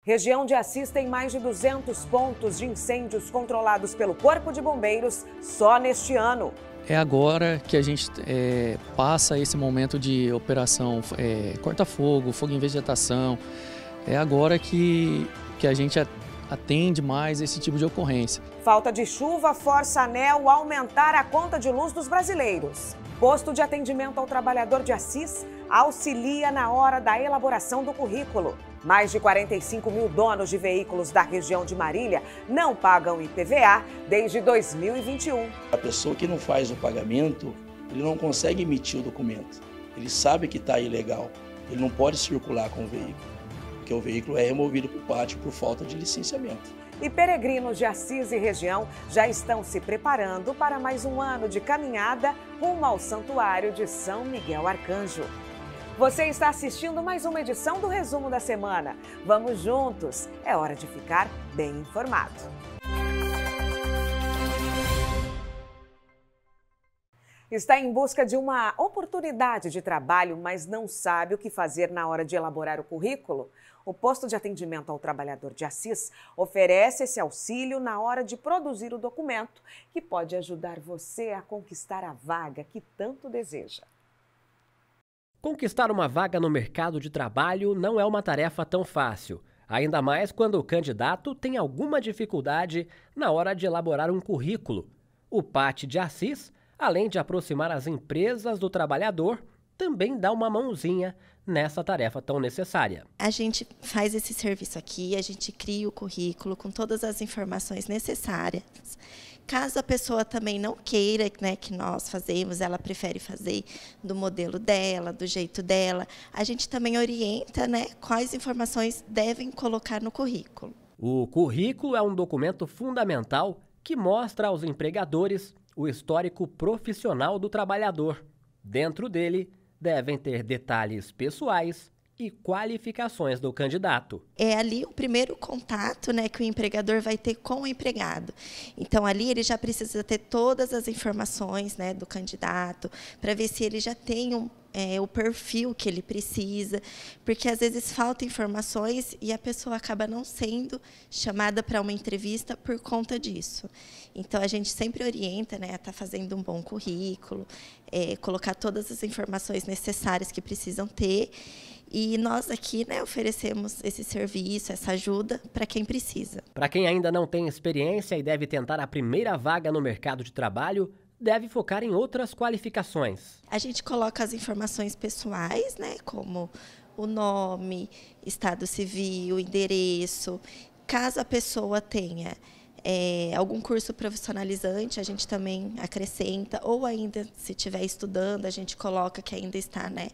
Região de Assis tem mais de 200 pontos de incêndios controlados pelo Corpo de Bombeiros só neste ano. É agora que a gente passa esse momento de operação corta-fogo, fogo em vegetação. É agora que a gente atende mais esse tipo de ocorrência. Falta de chuva força a ANEEL a aumentar a conta de luz dos brasileiros. Posto de atendimento ao trabalhador de Assis auxilia na hora da elaboração do currículo. Mais de 45 mil donos de veículos da região de Marília não pagam IPVA desde 2021. A pessoa que não faz o pagamento, ele não consegue emitir o documento. Ele sabe que está ilegal. Ele não pode circular com o veículo, porque o veículo é removido para o pátio por falta de licenciamento. E peregrinos de Assis e região já estão se preparando para mais um ano de caminhada rumo ao Santuário de São Miguel Arcanjo. Você está assistindo mais uma edição do Resumo da Semana. Vamos juntos, é hora de ficar bem informado. Está em busca de uma oportunidade de trabalho, mas não sabe o que fazer na hora de elaborar o currículo? O Posto de Atendimento ao Trabalhador de Assis oferece esse auxílio na hora de produzir o documento, que pode ajudar você a conquistar a vaga que tanto deseja. Conquistar uma vaga no mercado de trabalho não é uma tarefa tão fácil, ainda mais quando o candidato tem alguma dificuldade na hora de elaborar um currículo. O PAT de Assis, além de aproximar as empresas do trabalhador, também dá uma mãozinha nessa tarefa tão necessária. A gente faz esse serviço aqui, a gente cria o currículo com todas as informações necessárias. Caso a pessoa também não queira, né, que nós fazemos, ela prefere fazer do modelo dela, do jeito dela, a gente também orienta, né, quais informações devem colocar no currículo. O currículo é um documento fundamental que mostra aos empregadores o histórico profissional do trabalhador. Dentro dele, devem ter detalhes pessoais e qualificações do candidato. É ali o primeiro contato, né, que o empregador vai ter com o empregado. Então, ali ele já precisa ter todas as informações, né, do candidato, para ver se ele já tem o perfil que ele precisa, porque às vezes faltam informações e a pessoa acaba não sendo chamada para uma entrevista por conta disso. Então, a gente sempre orienta, né, a estar fazendo um bom currículo, colocar todas as informações necessárias que precisam ter. E nós aqui, né, oferecemos esse serviço, essa ajuda para quem precisa. Para quem ainda não tem experiência e deve tentar a primeira vaga no mercado de trabalho, deve focar em outras qualificações. A gente coloca as informações pessoais, né, como o nome, estado civil, endereço. Caso a pessoa tenha algum curso profissionalizante, a gente também acrescenta, ou ainda, se estiver estudando, a gente coloca que ainda está, né,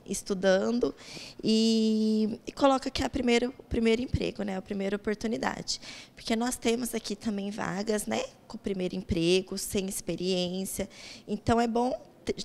estudando e coloca que é o primeiro emprego, né, a primeira oportunidade. Porque nós temos aqui também vagas, né, com o primeiro emprego, sem experiência. Então, é bom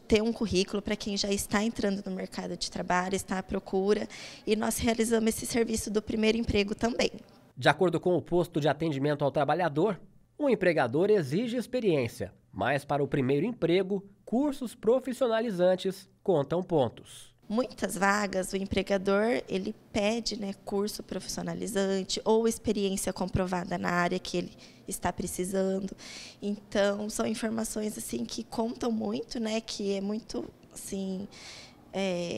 ter um currículo para quem já está entrando no mercado de trabalho, está à procura, e nós realizamos esse serviço do primeiro emprego também. De acordo com o Posto de Atendimento ao Trabalhador, o empregador exige experiência, mas para o primeiro emprego, cursos profissionalizantes contam pontos. Muitas vagas, o empregador ele pede, né, curso profissionalizante ou experiência comprovada na área que ele está precisando. Então, são informações assim que contam muito, né, que é muito assim,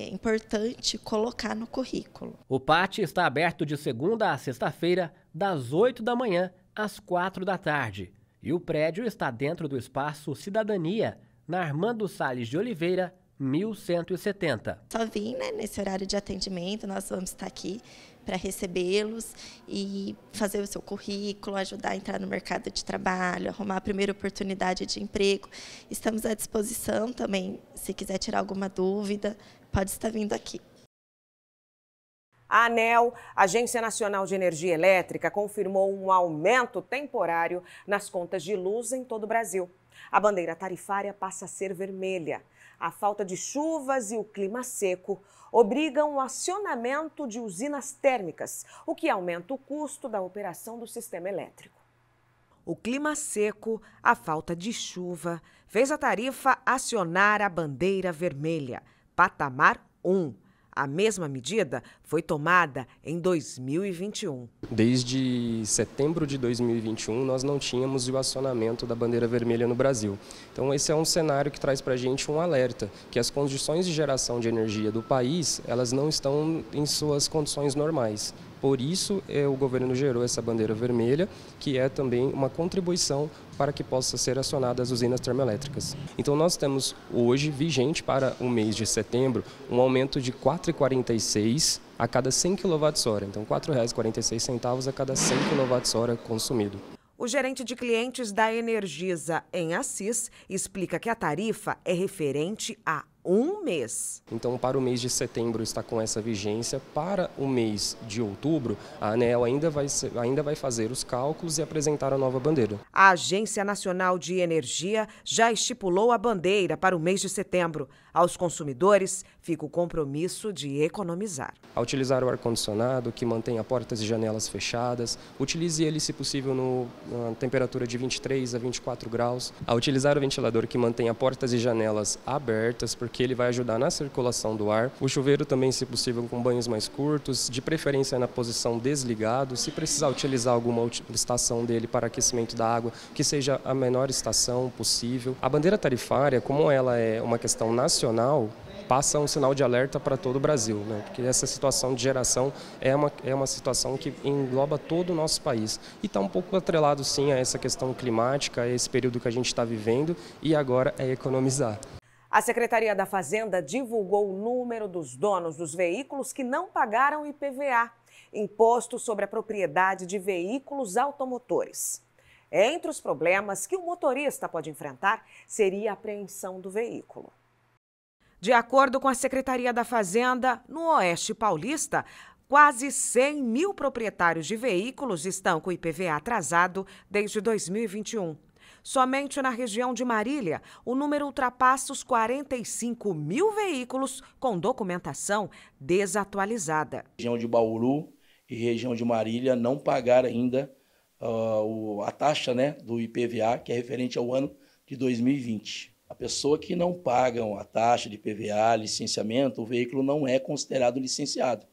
importante colocar no currículo. O PAT está aberto de segunda a sexta-feira, das 8 da manhã às 4 da tarde. E o prédio está dentro do espaço Cidadania, na Armando Salles de Oliveira, 1170. Só vim, né, nesse horário de atendimento, nós vamos estar aqui para recebê-los e fazer o seu currículo, ajudar a entrar no mercado de trabalho, arrumar a primeira oportunidade de emprego. Estamos à disposição também, se quiser tirar alguma dúvida, pode estar vindo aqui. A ANEEL, Agência Nacional de Energia Elétrica, confirmou um aumento temporário nas contas de luz em todo o Brasil. A bandeira tarifária passa a ser vermelha. A falta de chuvas e o clima seco obrigam o acionamento de usinas térmicas, o que aumenta o custo da operação do sistema elétrico. O clima seco, a falta de chuva, fez a tarifa acionar a bandeira vermelha, patamar 1. A mesma medida foi tomada em 2021. Desde setembro de 2021, nós não tínhamos o acionamento da bandeira vermelha no Brasil. Então, esse é um cenário que traz para a gente um alerta, que as condições de geração de energia do país, elas não estão em suas condições normais. Por isso, o governo gerou essa bandeira vermelha, que é também uma contribuição para que possam ser acionadas as usinas termoelétricas. Então, nós temos hoje, vigente para o mês de setembro, um aumento de R$ 4,46 a cada 100 kWh. Então, R$ 4,46 a cada 100 kWh consumido. O gerente de clientes da Energisa em Assis explica que a tarifa é referente a um mês. Então, para o mês de setembro está com essa vigência. Para o mês de outubro, a ANEEL ainda vai fazer os cálculos e apresentar a nova bandeira. A Agência Nacional de Energia já estipulou a bandeira para o mês de setembro. Aos consumidores, fica o compromisso de economizar. Ao utilizar o ar-condicionado, que mantenha portas e janelas fechadas, utilize ele, se possível, na temperatura de 23 a 24 graus. Ao utilizar o ventilador, que mantenha portas e janelas abertas, porque ele vai ajudar na circulação do ar. O chuveiro também, se possível, com banhos mais curtos, de preferência na posição desligado. Se precisar utilizar alguma estação dele para aquecimento da água, que seja a menor estação possível. A bandeira tarifária, como ela é uma questão nacional, passa um sinal de alerta para todo o Brasil, né? Porque essa situação de geração é uma situação que engloba todo o nosso país. E está um pouco atrelado, sim, a essa questão climática, a esse período que a gente está vivendo, e agora é economizar. A Secretaria da Fazenda divulgou o número dos donos dos veículos que não pagaram IPVA, Imposto sobre a Propriedade de Veículos Automotores. Entre os problemas que o motorista pode enfrentar seria a apreensão do veículo. De acordo com a Secretaria da Fazenda, no Oeste Paulista, quase 100 mil proprietários de veículos estão com IPVA atrasado desde 2021. Somente na região de Marília, o número ultrapassa os 45 mil veículos com documentação desatualizada. Região de Bauru e região de Marília não pagaram ainda a taxa, né, do IPVA, que é referente ao ano de 2020. A pessoa que não paga a taxa de IPVA, licenciamento, o veículo não é considerado licenciado.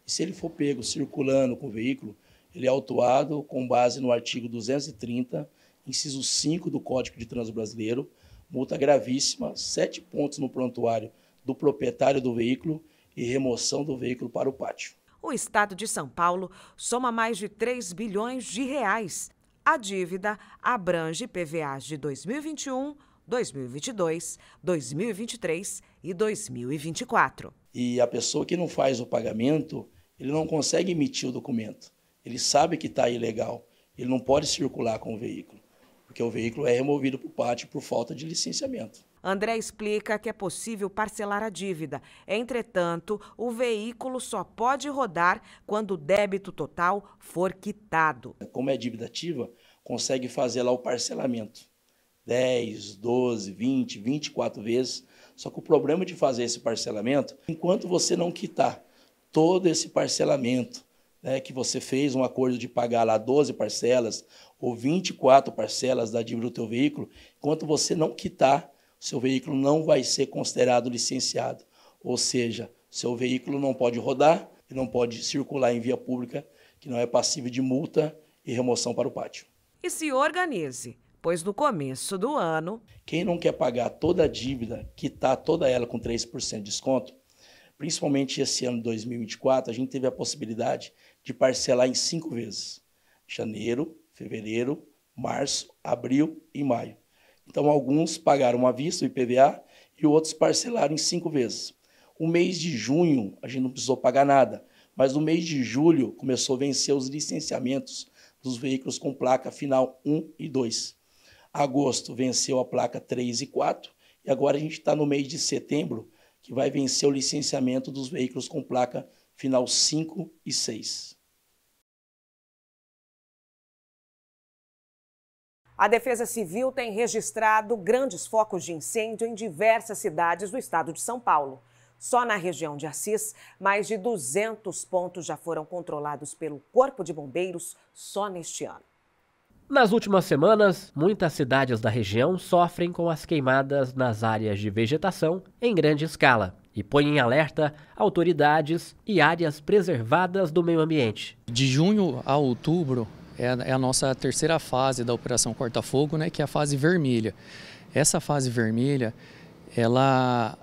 E se ele for pego circulando com o veículo, ele é autuado com base no artigo 230, inciso 5 do Código de Trânsito Brasileiro, multa gravíssima, 7 pontos no prontuário do proprietário do veículo e remoção do veículo para o pátio. O estado de São Paulo soma mais de 3 bilhões de reais. A dívida abrange IPVAs de 2021, 2022, 2023 e 2024. E a pessoa que não faz o pagamento, ele não consegue emitir o documento. Ele sabe que está ilegal, ele não pode circular com o veículo, porque o veículo é removido para o pátio por falta de licenciamento. André explica que é possível parcelar a dívida. Entretanto, o veículo só pode rodar quando o débito total for quitado. Como é dívida ativa, consegue fazer lá o parcelamento. 10, 12, 20, 24 vezes. Só que o problema de fazer esse parcelamento, enquanto você não quitar todo esse parcelamento, né, que você fez um acordo de pagar lá 12 parcelas ou 24 parcelas da dívida do teu veículo, enquanto você não quitar, seu veículo não vai ser considerado licenciado. Ou seja, seu veículo não pode rodar e não pode circular em via pública, que não é passível de multa e remoção para o pátio. E se organize, pois no começo do ano... Quem não quer pagar toda a dívida, quitar toda ela com 3% de desconto, principalmente esse ano de 2024, a gente teve a possibilidade de parcelar em 5 vezes. Janeiro, fevereiro, março, abril e maio. Então, alguns pagaram à vista o IPVA e outros parcelaram em 5 vezes. O mês de junho, a gente não precisou pagar nada, mas no mês de julho começou a vencer os licenciamentos dos veículos com placa final 1 e 2. Agosto venceu a placa 3 e 4 e agora a gente está no mês de setembro, que vai vencer o licenciamento dos veículos com placa final 5 e 6. A Defesa Civil tem registrado grandes focos de incêndio em diversas cidades do estado de São Paulo. Só na região de Assis, mais de 200 pontos já foram controlados pelo Corpo de Bombeiros só neste ano. Nas últimas semanas, muitas cidades da região sofrem com as queimadas nas áreas de vegetação em grande escala. e põe em alerta autoridades e áreas preservadas do meio ambiente. De junho a outubro é a nossa terceira fase da Operação Corta Fogo, né, que é a fase vermelha. Essa fase vermelha, ela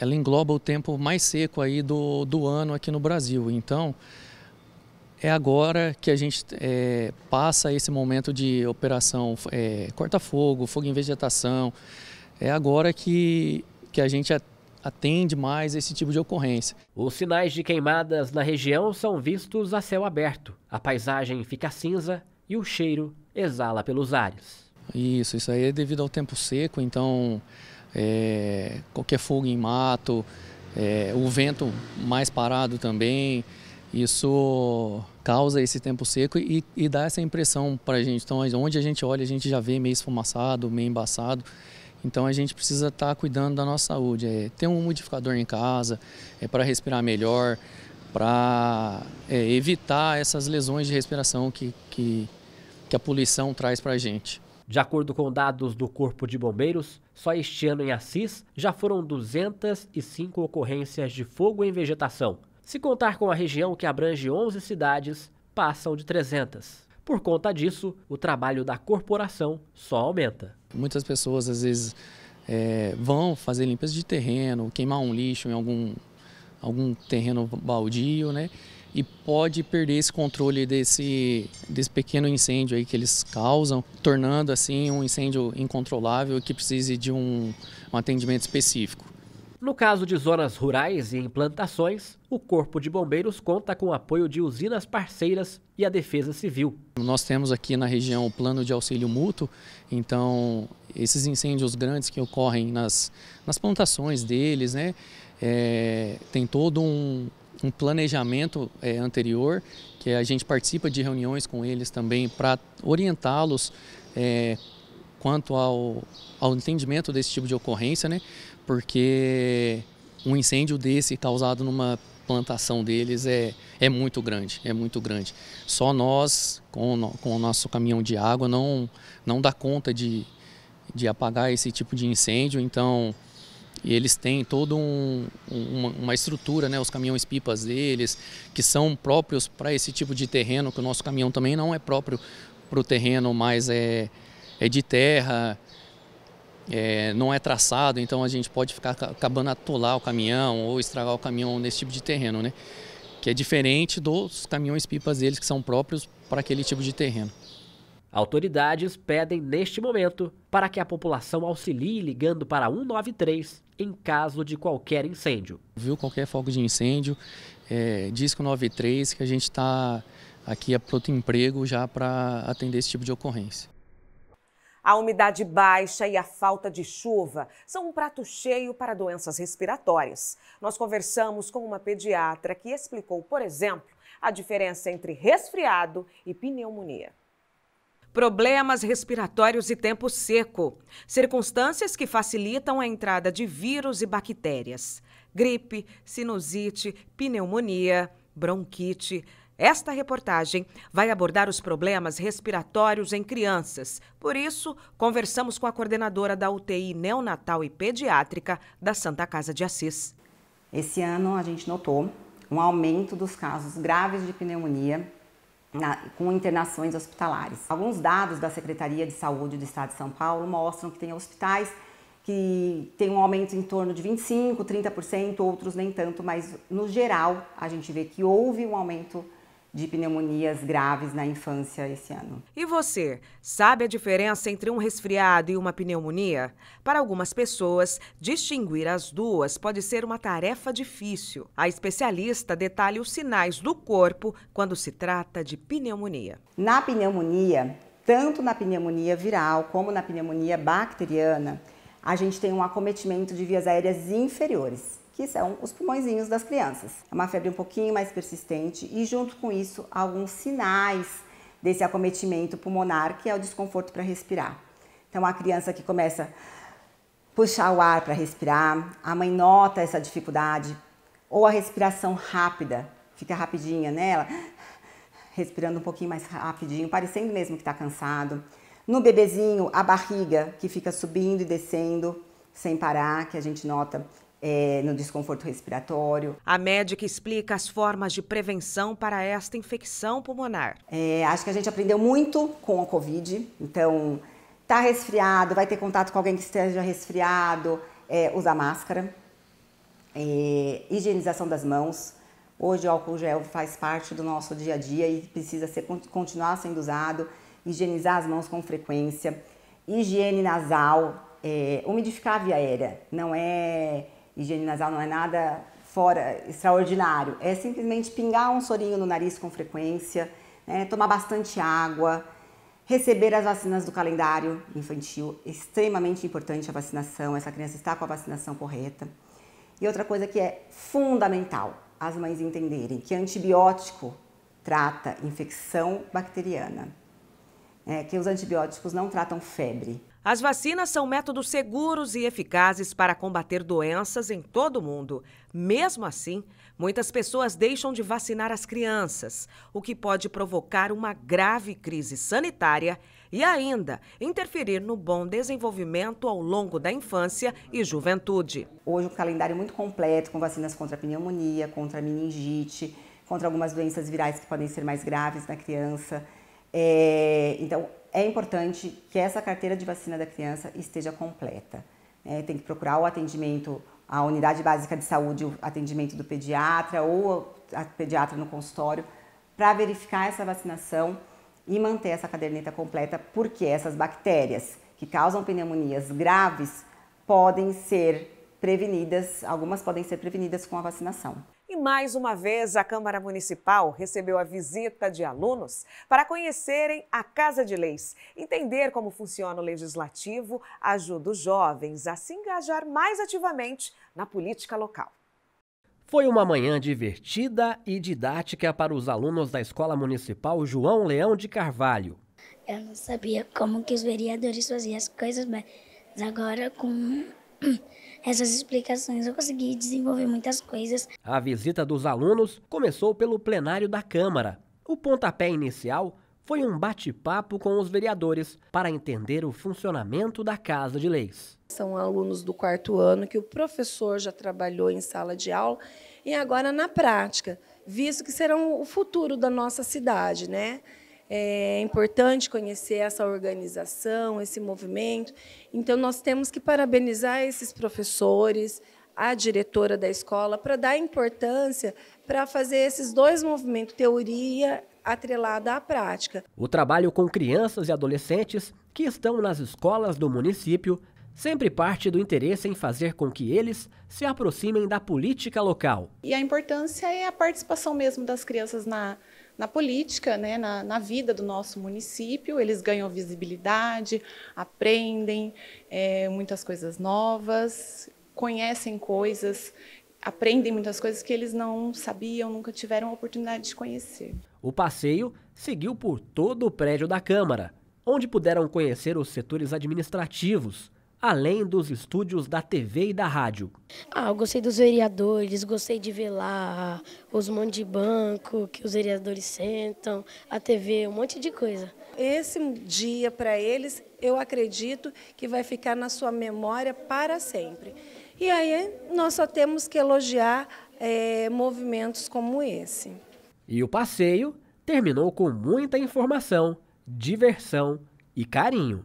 engloba o tempo mais seco aí do ano aqui no Brasil. Então, é agora que a gente passa esse momento de operação Corta Fogo, fogo em vegetação. É agora que a gente atende mais esse tipo de ocorrência. Os sinais de queimadas na região são vistos a céu aberto. A paisagem fica cinza e o cheiro exala pelos ares. Isso aí é devido ao tempo seco, então qualquer fogo em mato, o vento mais parado também, isso causa esse tempo seco e dá essa impressão para a gente. Então, onde a gente olha, a gente já vê meio esfumaçado, meio embaçado. Então, a gente precisa estar cuidando da nossa saúde. Ter um umidificador em casa, para respirar melhor, para evitar essas lesões de respiração que a poluição traz para a gente. De acordo com dados do Corpo de Bombeiros, só este ano em Assis já foram 205 ocorrências de fogo em vegetação. Se contar com a região que abrange 11 cidades, passam de 300. Por conta disso, o trabalho da corporação só aumenta. Muitas pessoas, às vezes, vão fazer limpeza de terreno, queimar um lixo em algum terreno baldio, né? E pode perder esse controle desse pequeno incêndio aí que eles causam, tornando assim um incêndio incontrolável que precise de um atendimento específico. No caso de zonas rurais e implantações, o Corpo de Bombeiros conta com o apoio de usinas parceiras e a Defesa Civil. Nós temos aqui na região o plano de auxílio mútuo, então esses incêndios grandes que ocorrem nas plantações deles, né, tem todo um planejamento anterior, que a gente participa de reuniões com eles também para orientá-los quanto ao entendimento desse tipo de ocorrência, né? Porque um incêndio desse causado numa plantação deles é muito grande, Só nós, com o nosso caminhão de água, não dá conta de apagar esse tipo de incêndio, então eles têm toda uma estrutura, né, os caminhões-pipas deles, que são próprios para esse tipo de terreno, que o nosso caminhão também não é próprio para o terreno, mas é de terra, não é traçado, então a gente pode ficar acabando atolar o caminhão ou estragar o caminhão nesse tipo de terreno, né? Que é diferente dos caminhões-pipas deles, que são próprios para aquele tipo de terreno. Autoridades pedem neste momento para que a população auxilie ligando para 193 em caso de qualquer incêndio. Viu qualquer fogo de incêndio, diz que o 93, que a gente está aqui a pronto emprego já para atender esse tipo de ocorrência. A umidade baixa e a falta de chuva são um prato cheio para doenças respiratórias. Nós conversamos com uma pediatra que explicou, por exemplo, a diferença entre resfriado e pneumonia. Problemas respiratórios e tempo seco. Circunstâncias que facilitam a entrada de vírus e bactérias. Gripe, sinusite, pneumonia, bronquite. Esta reportagem vai abordar os problemas respiratórios em crianças. Por isso, conversamos com a coordenadora da UTI neonatal e pediátrica da Santa Casa de Assis. Esse ano a gente notou um aumento dos casos graves de pneumonia com internações hospitalares. Alguns dados da Secretaria de Saúde do Estado de São Paulo mostram que tem hospitais que tem um aumento em torno de 25%, 30%, outros nem tanto, mas no geral a gente vê que houve um aumento de pneumonias graves na infância esse ano. E você, sabe a diferença entre um resfriado e uma pneumonia? Para algumas pessoas, distinguir as duas pode ser uma tarefa difícil. A especialista detalha os sinais do corpo quando se trata de pneumonia. Na pneumonia, tanto na pneumonia viral como na pneumonia bacteriana, a gente tem um acometimento de vias aéreas inferiores, que são os pulmõezinhos das crianças. É uma febre um pouquinho mais persistente e, junto com isso, alguns sinais desse acometimento pulmonar, que é o desconforto para respirar. Então, a criança que começa a puxar o ar para respirar, a mãe nota essa dificuldade, ou a respiração rápida, fica rapidinha nela, respirando um pouquinho mais rapidinho, parecendo mesmo que está cansado. No bebezinho, a barriga que fica subindo e descendo sem parar, que a gente nota no desconforto respiratório. A médica explica as formas de prevenção para esta infecção pulmonar. Acho que a gente aprendeu muito com a Covid, então tá resfriado, vai ter contato com alguém que esteja resfriado, usar máscara, higienização das mãos. Hoje o álcool gel faz parte do nosso dia a dia e precisa continuar sendo usado, higienizar as mãos com frequência, higiene nasal, umidificar a via aérea, higiene nasal não é nada fora extraordinário, é simplesmente pingar um sorinho no nariz com frequência, tomar bastante água, receber as vacinas do calendário infantil, extremamente importante a vacinação, essa criança está com a vacinação correta. E outra coisa que é fundamental, as mães entenderem que antibiótico trata infecção bacteriana, que os antibióticos não tratam febre. As vacinas são métodos seguros e eficazes para combater doenças em todo o mundo. Mesmo assim, muitas pessoas deixam de vacinar as crianças, o que pode provocar uma grave crise sanitária e ainda interferir no bom desenvolvimento ao longo da infância e juventude. Hoje um calendário muito completo com vacinas contra a pneumonia, contra a meningite, contra algumas doenças virais que podem ser mais graves na criança. Então, é importante que essa carteira de vacina da criança esteja completa. Tem que procurar o atendimento, a unidade básica de saúde, o atendimento do pediatra ou a pediatra no consultório para verificar essa vacinação e manter essa caderneta completa, porque essas bactérias que causam pneumonias graves podem ser prevenidas, algumas podem ser prevenidas com a vacinação. E mais uma vez, a Câmara Municipal recebeu a visita de alunos para conhecerem a Casa de Leis. Entender como funciona o Legislativo ajuda os jovens a se engajar mais ativamente na política local. Foi uma manhã divertida e didática para os alunos da Escola Municipal João Leão de Carvalho. Eu não sabia como que os vereadores faziam as coisas, mas agora com essas explicações eu consegui desenvolver muitas coisas. A visita dos alunos começou pelo plenário da Câmara. O pontapé inicial foi um bate-papo com os vereadores para entender o funcionamento da Casa de Leis. São alunos do 4º ano que o professor já trabalhou em sala de aula e agora na prática, visto que serão o futuro da nossa cidade, né? É importante conhecer essa organização, esse movimento. Então, nós temos que parabenizar esses professores, a diretora da escola, para dar importância para fazer esses dois movimentos, teoria atrelada à prática. O trabalho com crianças e adolescentes que estão nas escolas do município sempre parte do interesse em fazer com que eles se aproximem da política local. E a importância é a participação mesmo das crianças na política, né, na vida do nosso município. Eles ganham visibilidade, aprendem muitas coisas novas, conhecem coisas, aprendem muitas coisas que eles não sabiam, nunca tiveram a oportunidade de conhecer. O passeio seguiu por todo o prédio da Câmara, onde puderam conhecer os setores administrativos, além dos estúdios da TV e da rádio. Eu gostei dos vereadores, gostei de ver lá os monte de banco que os vereadores sentam, a TV, um monte de coisa. Esse dia, para eles, eu acredito que vai ficar na sua memória para sempre. E aí nós só temos que elogiar movimentos como esse. E o passeio terminou com muita informação, diversão e carinho.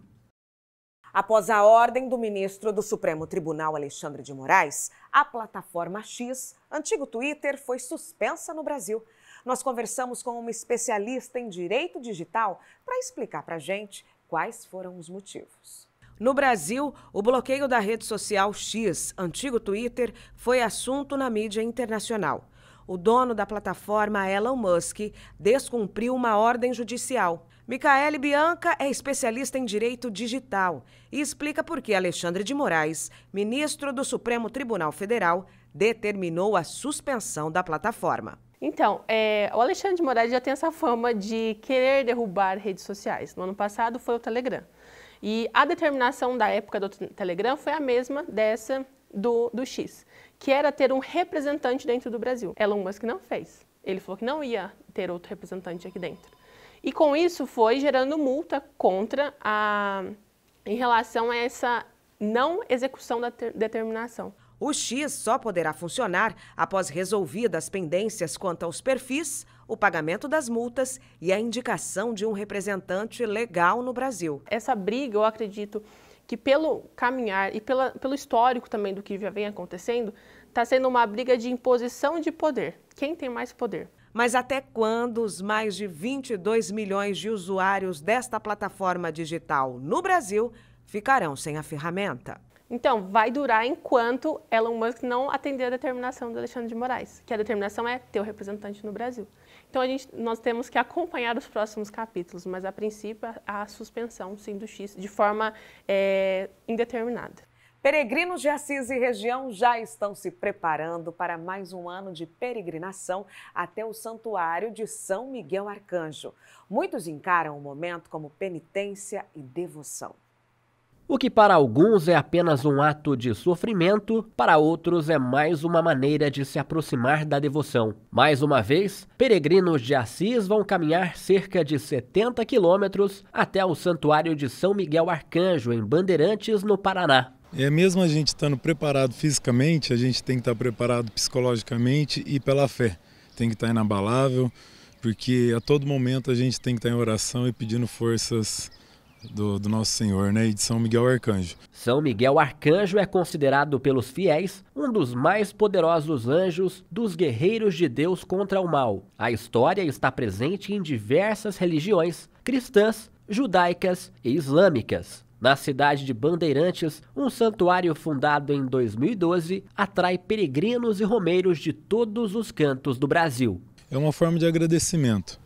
Após a ordem do ministro do Supremo Tribunal, Alexandre de Moraes, a plataforma X, antigo Twitter, foi suspensa no Brasil. Nós conversamos com uma especialista em direito digital para explicar para a gente quais foram os motivos. No Brasil, o bloqueio da rede social X, antigo Twitter, foi assunto na mídia internacional. O dono da plataforma, Elon Musk, descumpriu uma ordem judicial. Micaele Bianca é especialista em direito digital e explica por que Alexandre de Moraes, ministro do Supremo Tribunal Federal, determinou a suspensão da plataforma. Então, o Alexandre de Moraes já tem essa fama de querer derrubar redes sociais. No ano passado foi o Telegram. E a determinação da época do Telegram foi a mesma dessa do X, que era ter um representante dentro do Brasil. Elon Musk não fez. Ele falou que não ia ter outro representante aqui dentro. E com isso foi gerando multa em relação a essa não execução da determinação. O X só poderá funcionar após resolvidas pendências quanto aos perfis, o pagamento das multas e a indicação de um representante legal no Brasil. Essa briga, eu acredito que pelo caminhar e pelo histórico também do que já vem acontecendo, está sendo uma briga de imposição de poder. Quem tem mais poder? Mas até quando os mais de 22 milhões de usuários desta plataforma digital no Brasil ficarão sem a ferramenta? Então, vai durar enquanto Elon Musk não atender a determinação do Alexandre de Moraes, que a determinação é ter o representante no Brasil. Então, nós temos que acompanhar os próximos capítulos, mas a princípio a suspensão, sim, do X de forma indeterminada. Peregrinos de Assis e região já estão se preparando para mais um ano de peregrinação até o Santuário de São Miguel Arcanjo. Muitos encaram o momento como penitência e devoção. O que para alguns é apenas um ato de sofrimento, para outros é mais uma maneira de se aproximar da devoção. Mais uma vez, peregrinos de Assis vão caminhar cerca de 70 quilômetros até o Santuário de São Miguel Arcanjo, em Bandeirantes, no Paraná. Mesmo a gente estando preparado fisicamente, a gente tem que estar preparado psicologicamente e pela fé. Tem que estar inabalável, porque a todo momento a gente tem que estar em oração e pedindo forças do nosso Senhor, né, e de São Miguel Arcanjo. São Miguel Arcanjo é considerado pelos fiéis um dos mais poderosos anjos dos guerreiros de Deus contra o mal. A história está presente em diversas religiões cristãs, judaicas e islâmicas. Na cidade de Bandeirantes, um santuário fundado em 2012 atrai peregrinos e romeiros de todos os cantos do Brasil. É uma forma de agradecimento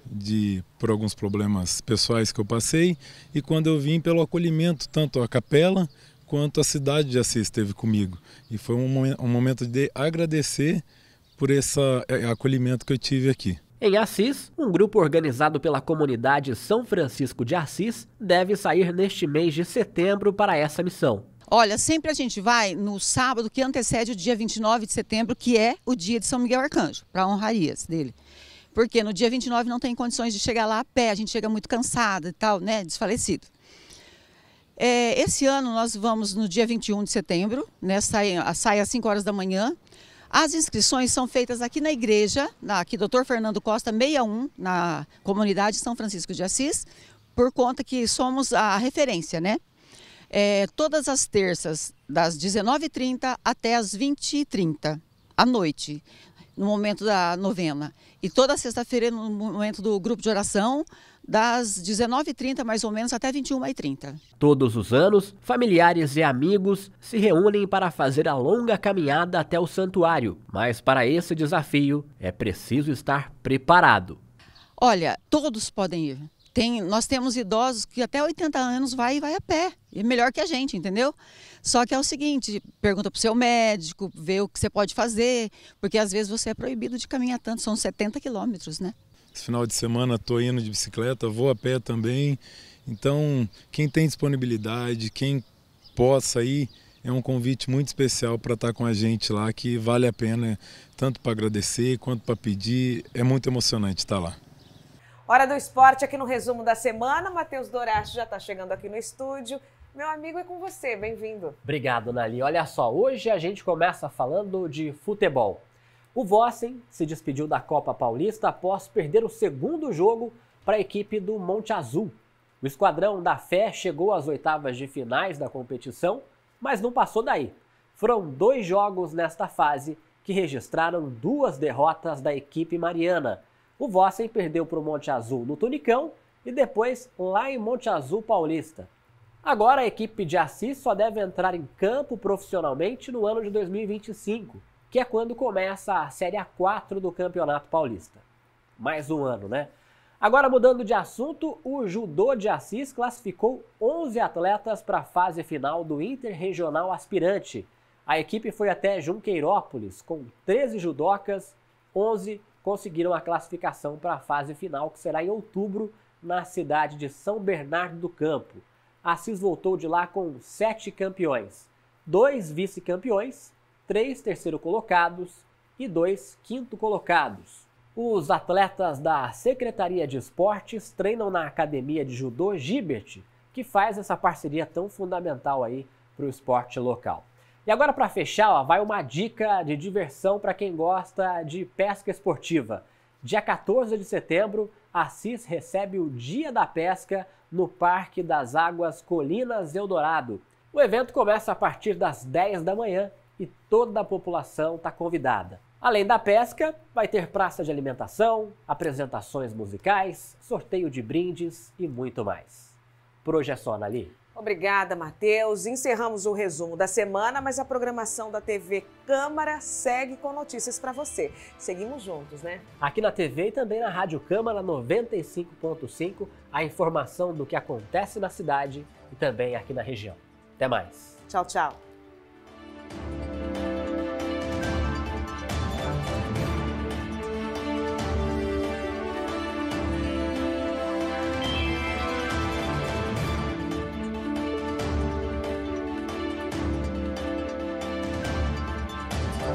por alguns problemas pessoais que eu passei e quando eu vim pelo acolhimento, tanto a capela quanto a cidade de Assis esteve comigo. E foi um momento de agradecer por esse acolhimento que eu tive aqui. Em Assis, um grupo organizado pela comunidade São Francisco de Assis deve sair neste mês de setembro para essa missão. Olha, sempre a gente vai no sábado que antecede o dia 29 de setembro, que é o dia de São Miguel Arcanjo, para honrarias dele. Porque no dia 29 não tem condições de chegar lá a pé, a gente chega muito cansado e tal, né, desfalecido. Esse ano nós vamos no dia 21 de setembro, né, sai às 5 horas da manhã. As inscrições são feitas aqui na igreja, aqui Dr. Fernando Costa 61, na comunidade São Francisco de Assis, por conta que somos a referência, né? Todas as terças, das 19h30 até as 20h30, à noite, no momento da novena. E toda sexta-feira, no momento do grupo de oração, das 19h30 mais ou menos até 21h30. Todos os anos, familiares e amigos se reúnem para fazer a longa caminhada até o santuário. Mas para esse desafio é preciso estar preparado. Olha, todos podem ir. Nós temos idosos que até 80 anos vai a pé. É melhor que a gente, entendeu? Só que é o seguinte, pergunta para o seu médico, vê o que você pode fazer, porque às vezes você é proibido de caminhar tanto, são 70 quilômetros, né? Esse final de semana estou indo de bicicleta, vou a pé também. Então, quem tem disponibilidade, quem possa ir, é um convite muito especial para estar com a gente lá, que vale a pena, tanto para agradecer quanto para pedir. É muito emocionante estar lá. Hora do esporte aqui no resumo da semana. Matheus Dorache já está chegando aqui no estúdio. Meu amigo, é com você, bem-vindo. Obrigado, Nali. Olha só, hoje a gente começa falando de futebol. O Vossen se despediu da Copa Paulista após perder o segundo jogo para a equipe do Monte Azul. O Esquadrão da Fé chegou às oitavas de finais da competição, mas não passou daí. Foram 2 jogos nesta fase que registraram 2 derrotas da equipe mariana. O Vossen perdeu para o Monte Azul no Tunicão e depois lá em Monte Azul Paulista. Agora a equipe de Assis só deve entrar em campo profissionalmente no ano de 2025, que é quando começa a Série A4 do Campeonato Paulista. Mais um ano, né? Agora, mudando de assunto, o Judô de Assis classificou 11 atletas para a fase final do Interregional Aspirante. A equipe foi até Junqueirópolis, com 13 judocas, 11 conseguiram a classificação para a fase final, que será em outubro, na cidade de São Bernardo do Campo. Assis voltou de lá com 7 campeões, 2 vice-campeões, 3 terceiro colocados e 2 quinto colocados. Os atletas da Secretaria de Esportes treinam na Academia de Judô Gibert, que faz essa parceria tão fundamental aí para o esporte local. E agora, para fechar, ó, vai uma dica de diversão para quem gosta de pesca esportiva. Dia 14 de setembro, Assis recebe o Dia da Pesca no Parque das Águas Colinas Eldorado. O evento começa a partir das 10 da manhã e toda a população está convidada. Além da pesca, vai ter praça de alimentação, apresentações musicais, sorteio de brindes e muito mais. Por hoje é só, Anali. Obrigada, Matheus. Encerramos o resumo da semana, mas a programação da TV Câmara segue com notícias para você. Seguimos juntos, né? Aqui na TV e também na Rádio Câmara 95.5, a informação do que acontece na cidade e também aqui na região. Até mais. Tchau, tchau.